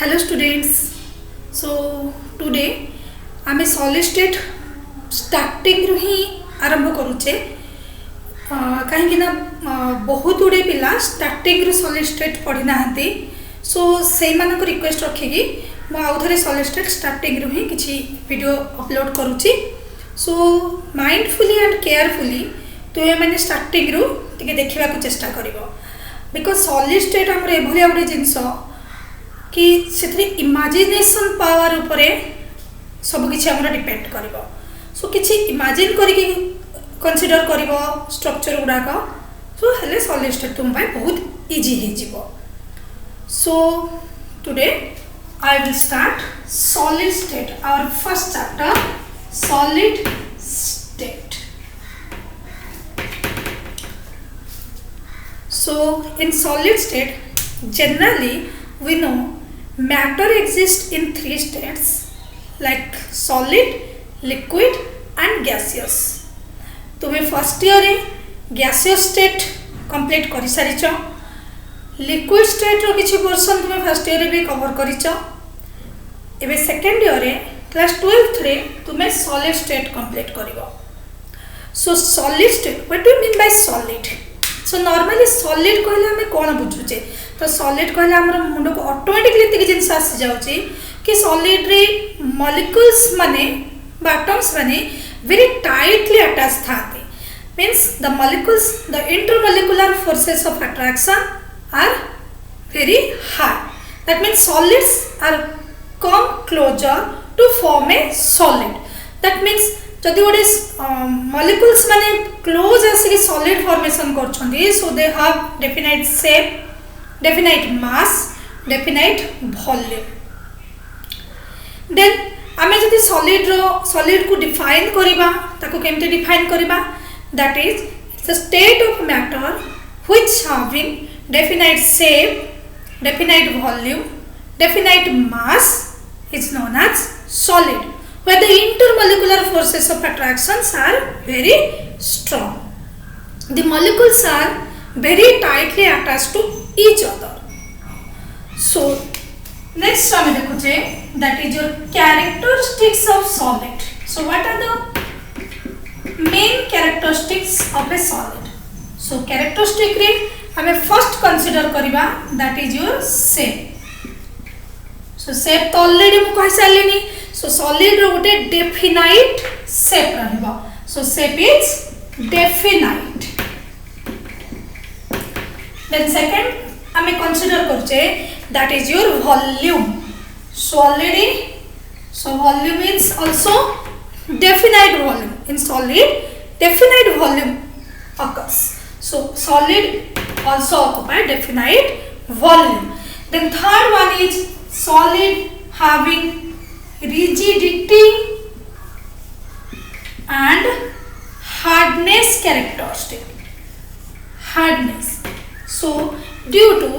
Hello students. So today आमे solid state starting रु ही आरंभ करूचे कहीं ना बहुत गुड़े पिला स्टार्टिंग रु सॉलिड स्टेट पढ़ी नाहंती सो से मान को रिक्वेस्ट रखिकी मु आउ थरे सॉलिड स्टेट स्टार्टिंग रु ही किछि वीडियो अपलोड करूची सो माइंडफुली एंड केयरफुली तो ये मैंने स्टार्टिंग रु टिके देखिबा को चेष्टा करिवो बिकॉज सॉलिड स्टेट हमर एभलिया गुडे जिंस कि से इमेजिनेशन पावर उपरे सब किछि हमरा डिपेंड करिवो सो किछि इमेजिन करिके कंसीडर करिवो स्ट्रक्चर गुडा का सो हेले सॉलिड स्टेट तुम भाई बहुत इजी हे जिवो so today I will start solid state our first chapter solid state so in solid state generally we know matter exists in three states like solid liquid and gaseous तुम्हें first year रे gaseous state complete करि सारिछ liquid state रो किछि portion तुम्हें first year रे भी cover करिछ एबे second year रे class 12th रे तुम्हें सॉलिड स्टेट कंप्लीट करिवो so solid state what do you mean by solid so normally solid कहले हमें कौन बुझुचे तो सॉलिड कहले हमर मुंड को ऑटोमेटिकली एतिक जिंस आसी जाउची कि सॉलिड रे मॉलिक्यूल्स माने एटम्स माने वेरी टाइटली अटैच थाते means the molecules the intermolecular forces of attraction are very high that means solids are come closer to form a solid that means जदि गोटे मॉलिक्यूल्स माने क्लोज आसिक solid formation करछन्ती so they have definite shape definite mass definite volume then आमे जदि solid को define करिबा ताको केमते डिफाइन करिबा that is it's a state of matter which having definite shape definite volume definite mass is known as solid where the intermolecular forces of attractions are very strong. The molecules are very tightly attached to each other. So, next we देखुचे that is your characteristics of solid. So, what are the main characteristics of a solid? So, characteristic रे हमें first consider करिबा that is your shape. So, shape तो already मु कहि Salini so solid रो गोटे definite shape रहबा so shape is definite then second हमें consider करछे that is your volume solid so volume is also definite volume in solid definite volume occurs so solid also occupy definite volume then third one is solid having rigidity and hardness characteristic hardness so due to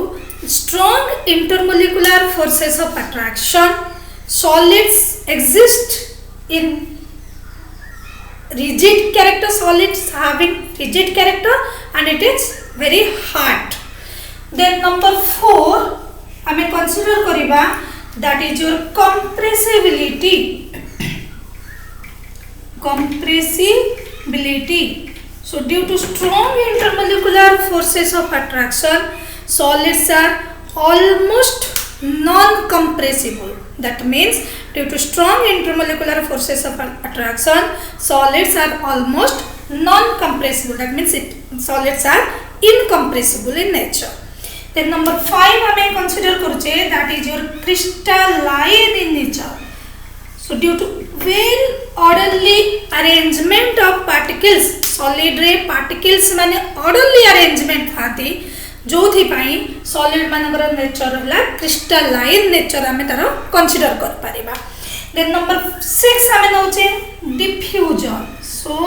strong intermolecular forces of attraction solids exist in rigid character solids having rigid character and it is very hard then number 4 हमें consider करिबा that is your compressibility so due to strong intermolecular forces of attraction solids are almost non compressible that means due to strong intermolecular forces of attraction solids are almost non compressible that means solids are incompressible in nature then number 5 हमें consider करूचे that is your crystalline in nature so due to well orderly arrangement of particles solid रे particles माने orderly arrangement थाती जोथि पई solid मानकर nature हला crystalline nature हमें तारो consider कर परिबा then number 6 हमें नउचे diffusion so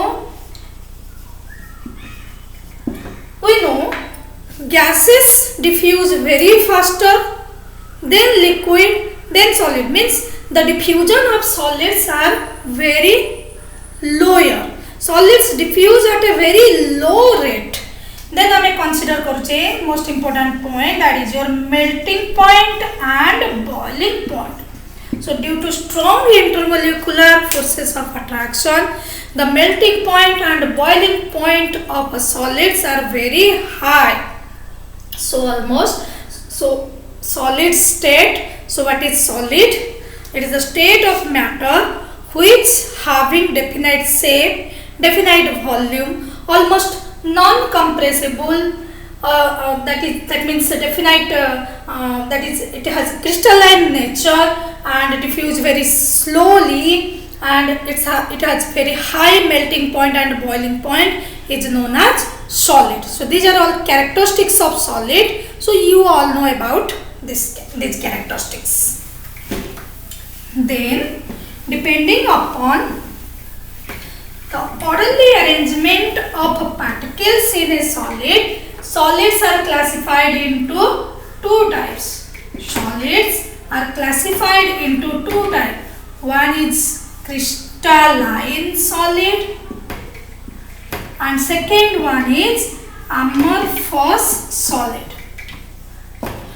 we know gases diffuse very faster than liquid then solid means the diffusion of solids are very lower solids diffuse at a very low rate then हमें consider करूचे most important point that is your melting point and boiling point. So due to strong intermolecular forces of attraction, the melting point and boiling point of solids are very high. So solid state. So what is solid? It is a state of matter which having definite shape, definite volume, almost non-compressible. That means a definite. That is, it has crystalline nature and diffuse very slowly, and it has very high melting point and boiling point, is known as solid. So these are all characteristics of solid. So you all know about these characteristics. Then, depending upon the orderly arrangement of particles in a solid, solids are classified into two types. Solids are classified into two types. One is crystalline solid and second one is amorphous solid.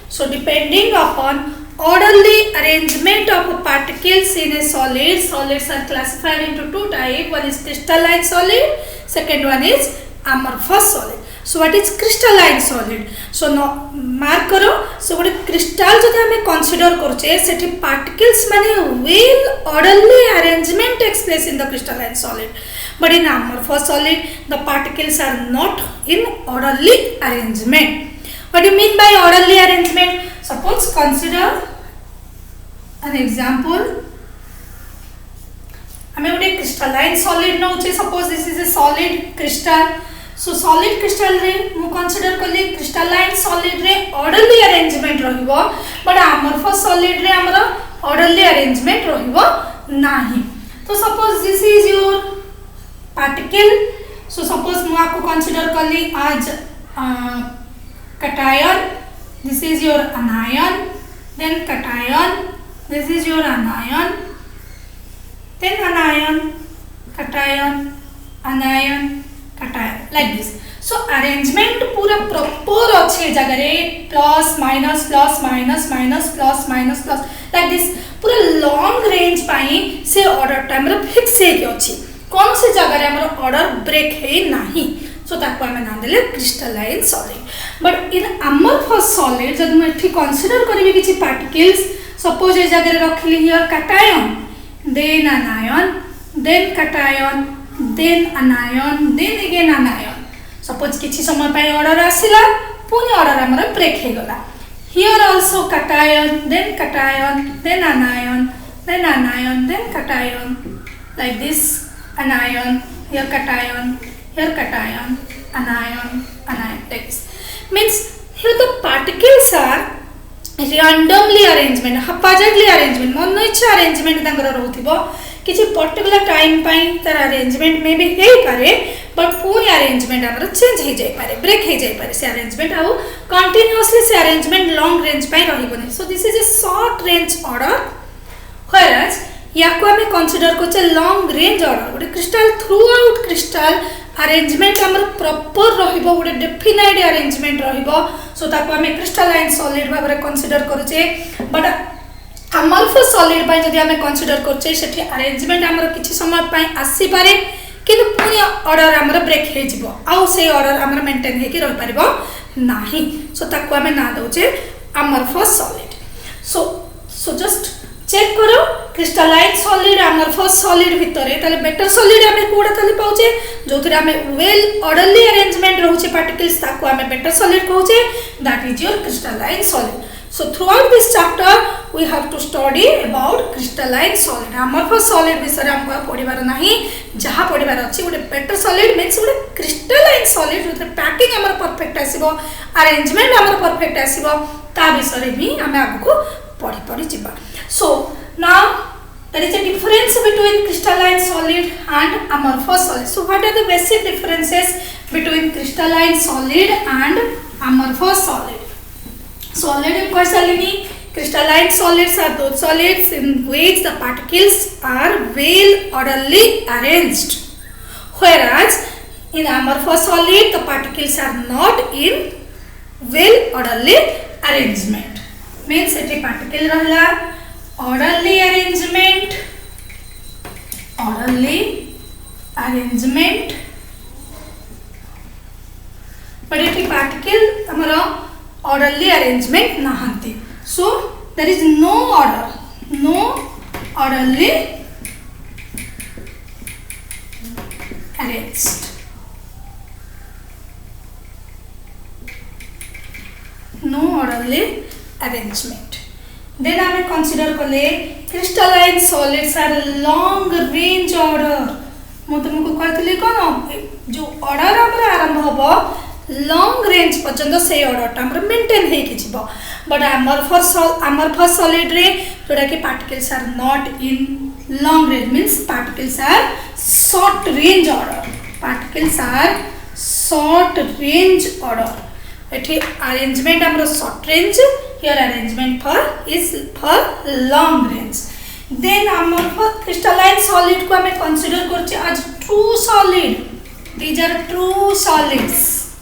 So depending upon orderly arrangement of particles in a solid, solids are classified into two types. One is crystalline solid, second one is amorphous solid. So what is crystalline solid? So no mark करो. So गोटे crystal जो हमें consider करचे सेठी particles माने well orderly arrangement takes place in the crystalline solid. But in amorphous solid, the particles are not in orderly arrangement. What do you mean by orderly arrangement? Suppose consider an example. हमें गोटे crystalline solid नौचे. Suppose this is a solid crystal. So solid crystal रे मु consider कली crystalline solid रे orderly arrangement रहिबो, but amorphous solid रे हमरा orderly arrangement रहिबो नाही. तो suppose this is your particle. So suppose मु आपको consider कली आज cation. This is your anion. Then cation. This is your anion. Then anion, cation, anion, cation, like this. So arrangement पूरा proper अच्छे जगह रे plus minus plus minus minus plus minus plus like this पूरा long range पाई से order time रे fix है क्या अच्छी कौन सी जगह रे हमारा order break है नहीं. So ताको हमें नाम देले crystalline solid. But in amorphous solid जब मैं ठीक consider करेंगे किसी particles, suppose ये जगह रे रख ली here cation, then anion, then cation, then anion, then again anion. Suppose किसी समय पे order आसिला, पुनी order हमारा break है गला. Here also cation, then anion, then anion, then cation, like this anion, here cation, anion, anion, like this. Means here the particles are randomly arrangement, haphazardly arrangement, मन इच्छा arrangement तांकर रहउथिबो किछि particular time पई तार arrangement may be हे करे, but पूरी arrangement हमर change हे जाय पारे, ब्रेक हे जाय पारे से अरेंजमेंट आउ कंटीन्यूअसली से अरेंजमेंट लॉन्ग रेंज पई रहिबोनी. So this is a short range order, whereas याको हमें कंसीडर करछे लॉन्ग रेंज ऑर्डर. गोटे crystal throughout crystal arrangement हमर प्रॉपर रहिबो, गोटे डेफिनाइट अरेंजमेंट रहिबो. सो ताको हमें क्रिस्टलाइन सॉलिड भाबरे कंसीडर करछे. बट amorphous solid पाई जदि हमें कंसीडर करछे सेठी अरेंजमेंट हमर किछि समय पाई आसी पारे, किंतु पूरी ऑर्डर हमर ब्रेक हे जिवो, आउ से ऑर्डर हमर मेंटेन हे कि रहि परिबो नाही. सो ताको हमें ना दउछे amorphous solid. So just check करो क्रिस्टलाइन सॉलिड amorphous सॉलिड भितरे ताले बेटर सॉलिड हमें कोडा ताले पाउछे जोथरे हमें वेल ऑर्डरली अरेंजमेंट रहउछे पार्टिकल्स, ताको हमें बेटर सॉलिड कहउछे. That is your crystalline solid. So throughout this chapter we have to study about crystalline solid. Amorphous solid विषय हमको पढ़िबार नाही, जहा पढ़िबार अछि गोटे बेटर सॉलिड मींस गोटे क्रिस्टलाइन सॉलिड जोथे पैकिंग हमर परफेक्ट आसीबो, अरेंजमेंट हमर परफेक्ट आसीबो, ता विषय भी हमें आगको पढ़ि जिबा. So now there is a difference between crystalline solid and amorphous solid. So what are the basic differences between crystalline solid and amorphous solid? Solid crystalline solids are those solids in which the particles are well orderly arranged, whereas in amorphous solid the particles are not in well orderly arrangement. means it particle रहला orderly arrangement but it particle हमारा orderly arrangement नहांती, so there is no orderly arranged. No orderly arrangement. Then I will consider कले crystalline solids are long range order. मैं तुमको कहते कौन जो order हमर आरंभ होबो long range पर्यंत से order टा हमर maintain हे कि जीवो, but amorphous solid रे जोड़ा कि particles are not in long range, means particles are short range order. एठी arrangement हमरो short range, here arrangement is for long range. Then amorphous crystalline solid को हमें consider करछे as true solid. These are true solids,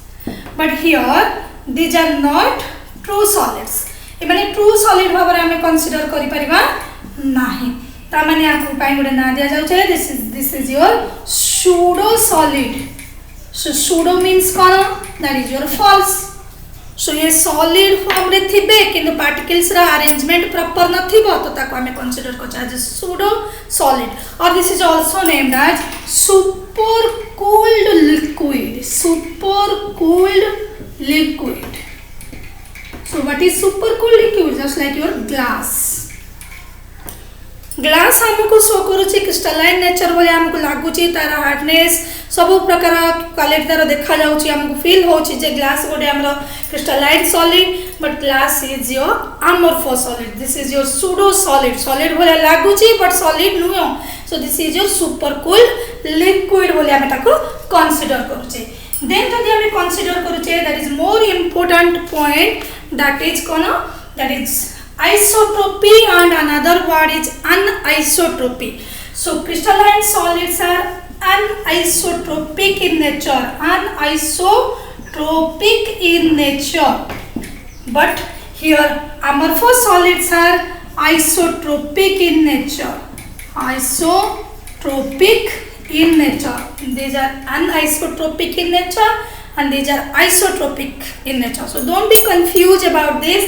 but here these are not true solids. ए माने true solid भाबरे हमें consider करि परिबा नाही, ता माने आकु पाई गुडे ना दिया जाउ छे. This is your pseudo solid. So pseudo means cone, that is your false. So ये solid form रे थिबे किंतु particles रा arrangement proper न थिबो, तो ताको हमें consider Karsha as pseudo solid, or this is also named as supercooled liquid. So what is supercooled liquid? Just like your glass हमको शो करूची क्रिस्टलाइन नेचर बोले हमको लागुची, तार हार्डनेस सब प्रकार क्वालिटी तार देखा जाउची, हमको फील होची जे ग्लास गोटे हमरो crystalline solid, but glass is your amorphous solid. This is your pseudo solid बोले लागुची बट सॉलिड नुयो. सो this is your supercooled liquid बोले हम ताको कंसीडर करूचे. देन जदि हम कंसीडर करूचे, that is more important point, that is cone, that is isotropy, and another word is anisotropy. So crystalline solids are anisotropic in nature, but here amorphous solids are isotropic in nature. These are anisotropic in nature and these are isotropic in nature. So don't be confused about this.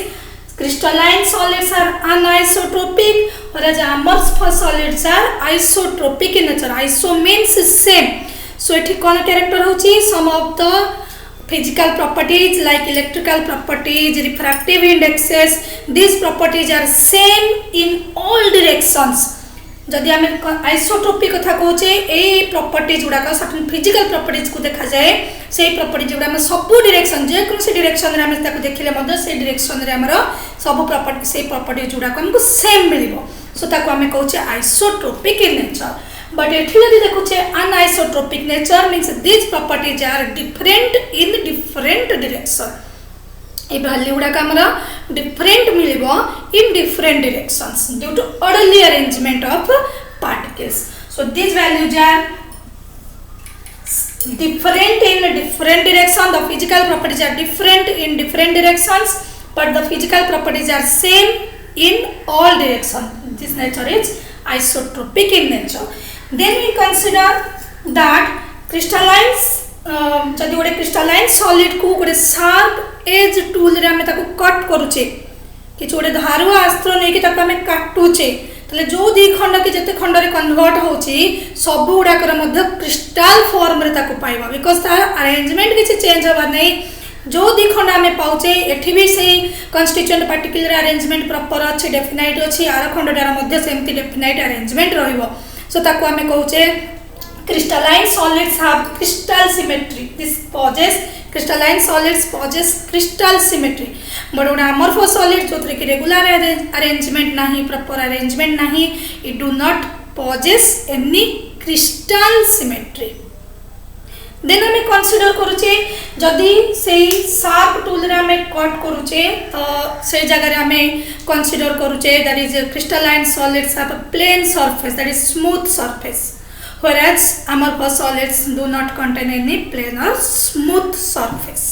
Crystalline solids are anisotropic, whereas amorphous solids are isotropic in nature. Iso means same. So it is character hochi, some of the physical properties like electrical properties, refractive indexes, these properties are same in all directions. जदि आम isotropy कथा कहचे, ए properties गुडा certain physical properties को देखा जाए, से properties गुडा हम sub direction जे कोनसी direction रे हम ताको देखिले मध्य से डायरेक्शन रे हमरो सब प्रॉपर्टी से प्रॉपर्टीज गुडा हमको सेम मिलिबो. सो ताको हम कहचे आइसोट्रोपिक इन नेचर. बट एठी यदि देखुचे anisotropic nature means this properties are different in different direction. ए वैल्यू गुडा हमरा डिफरेंट मिलिबो in different directions due to orderly arrangement of particles. So these values are different in different directions. The physical properties are different in different directions, but the physical properties are same in all directions. This nature is isotropic in nature. Then we consider that crystalline जदि गोटे crystalline solid को गोटे sharp as tool रे हम ताको cut करूचे, कि गोटे धारु अस्त्र नै कि ताको हम काटुचे, तले जो दी खंड कि जते खंड रे कन्वर्ट होची सब गुडा कर मध्य क्रिस्टल फॉर्म रे ताको पाइबा, बिकॉज़ तार अरेंजमेंट किछि चेंज होबा नै. जो दी खंड हमें पाउचे एठी भी से कन्स्टिट्यूएंट पार्टिकुलर अरेंजमेंट प्रॉपर अछि, डेफिनाइट अछि, आर खंडटार मध्य सेमति डेफिनाइट अरेंजमेंट रहइबो. सो ताको हमें कहूचे crystalline solids have crystal symmetry. This crystalline solids possess crystal symmetry. But when amorphous solids जो कि regular arrangement नहीं, proper arrangement नहीं, it do not possess any crystal symmetry. Then हमें consider करूचे जदि से sharp tool रे हमें cut करूचे, तो से जगह रे हमें consider करूचे that is crystalline solids have a plane surface, that is smooth surface, whereas amorphous solids do not contain any plane or smooth surface.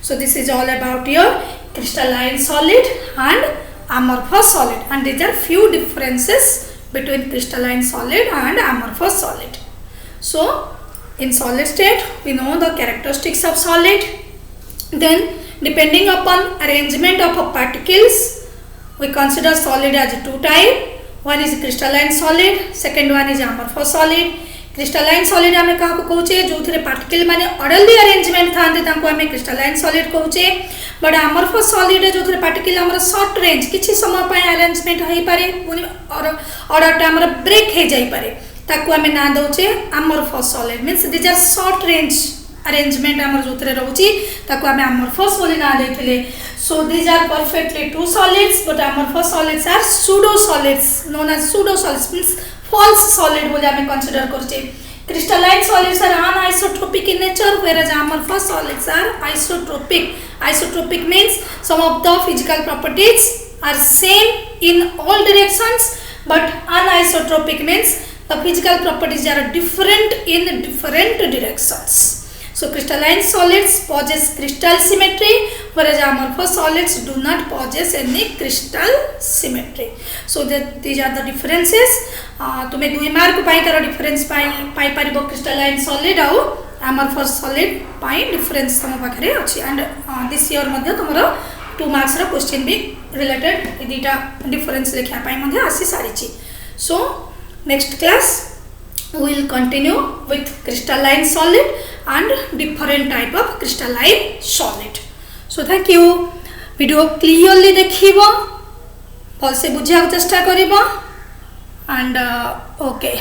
So this is all about your crystalline solid and amorphous solid, and these are few differences between crystalline solid and amorphous solid. So in solid state we know the characteristics of solid. Then depending upon arrangement of particles we consider solid as two type. One is crystalline solid, second one is amorphous solid. Crystalline solid आमे का कहूचे जो थरे particle माने orderly arrangement थांते तांको आमे crystalline solid कहूचे. But amorphous solid जो थरे particle हमर शॉर्ट रेंज किछि समय पय अरेंजमेंट होई पारे पुनी ऑर्डर टा हमर ब्रेक हे जाई पारे ताको आमे ना दउचे amorphous solid means this are short range arrangement हमर जो थरे रहउची ताको आमे अमरफस बोली ना देथिले. So this are perfectly true solids but amorphous solids are pseudo solids known as pseudo solids means false solid बोले हमें consider करते. crystalline solids are anisotropic in nature whereas amorphous solids are isotropic. Isotropic means some of the physical properties are same in all directions, but anisotropic means the physical properties are different in different directions. So crystalline solids possess crystal symmetry whereas amorphous solids do not possess any crystal symmetry. So these are the differences. तुम्हें 2 mark पाई तार difference पाई परिबो crystalline solid आउ amorphous solid पाई difference तुम पाखरे अछि. एंड दिस ईयर मध्ये तुमरो 2 मार्क्स रा क्वेश्चन भी रिलेटेड एदिटा डिफरेंस लेखा पाई मध्ये आसी सारिछि. So next class we will continue with crystalline solid and different type of crystalline solid. So thank you. Video clearly देखिबो भल से बुझा चेष्टा करिबो and okay.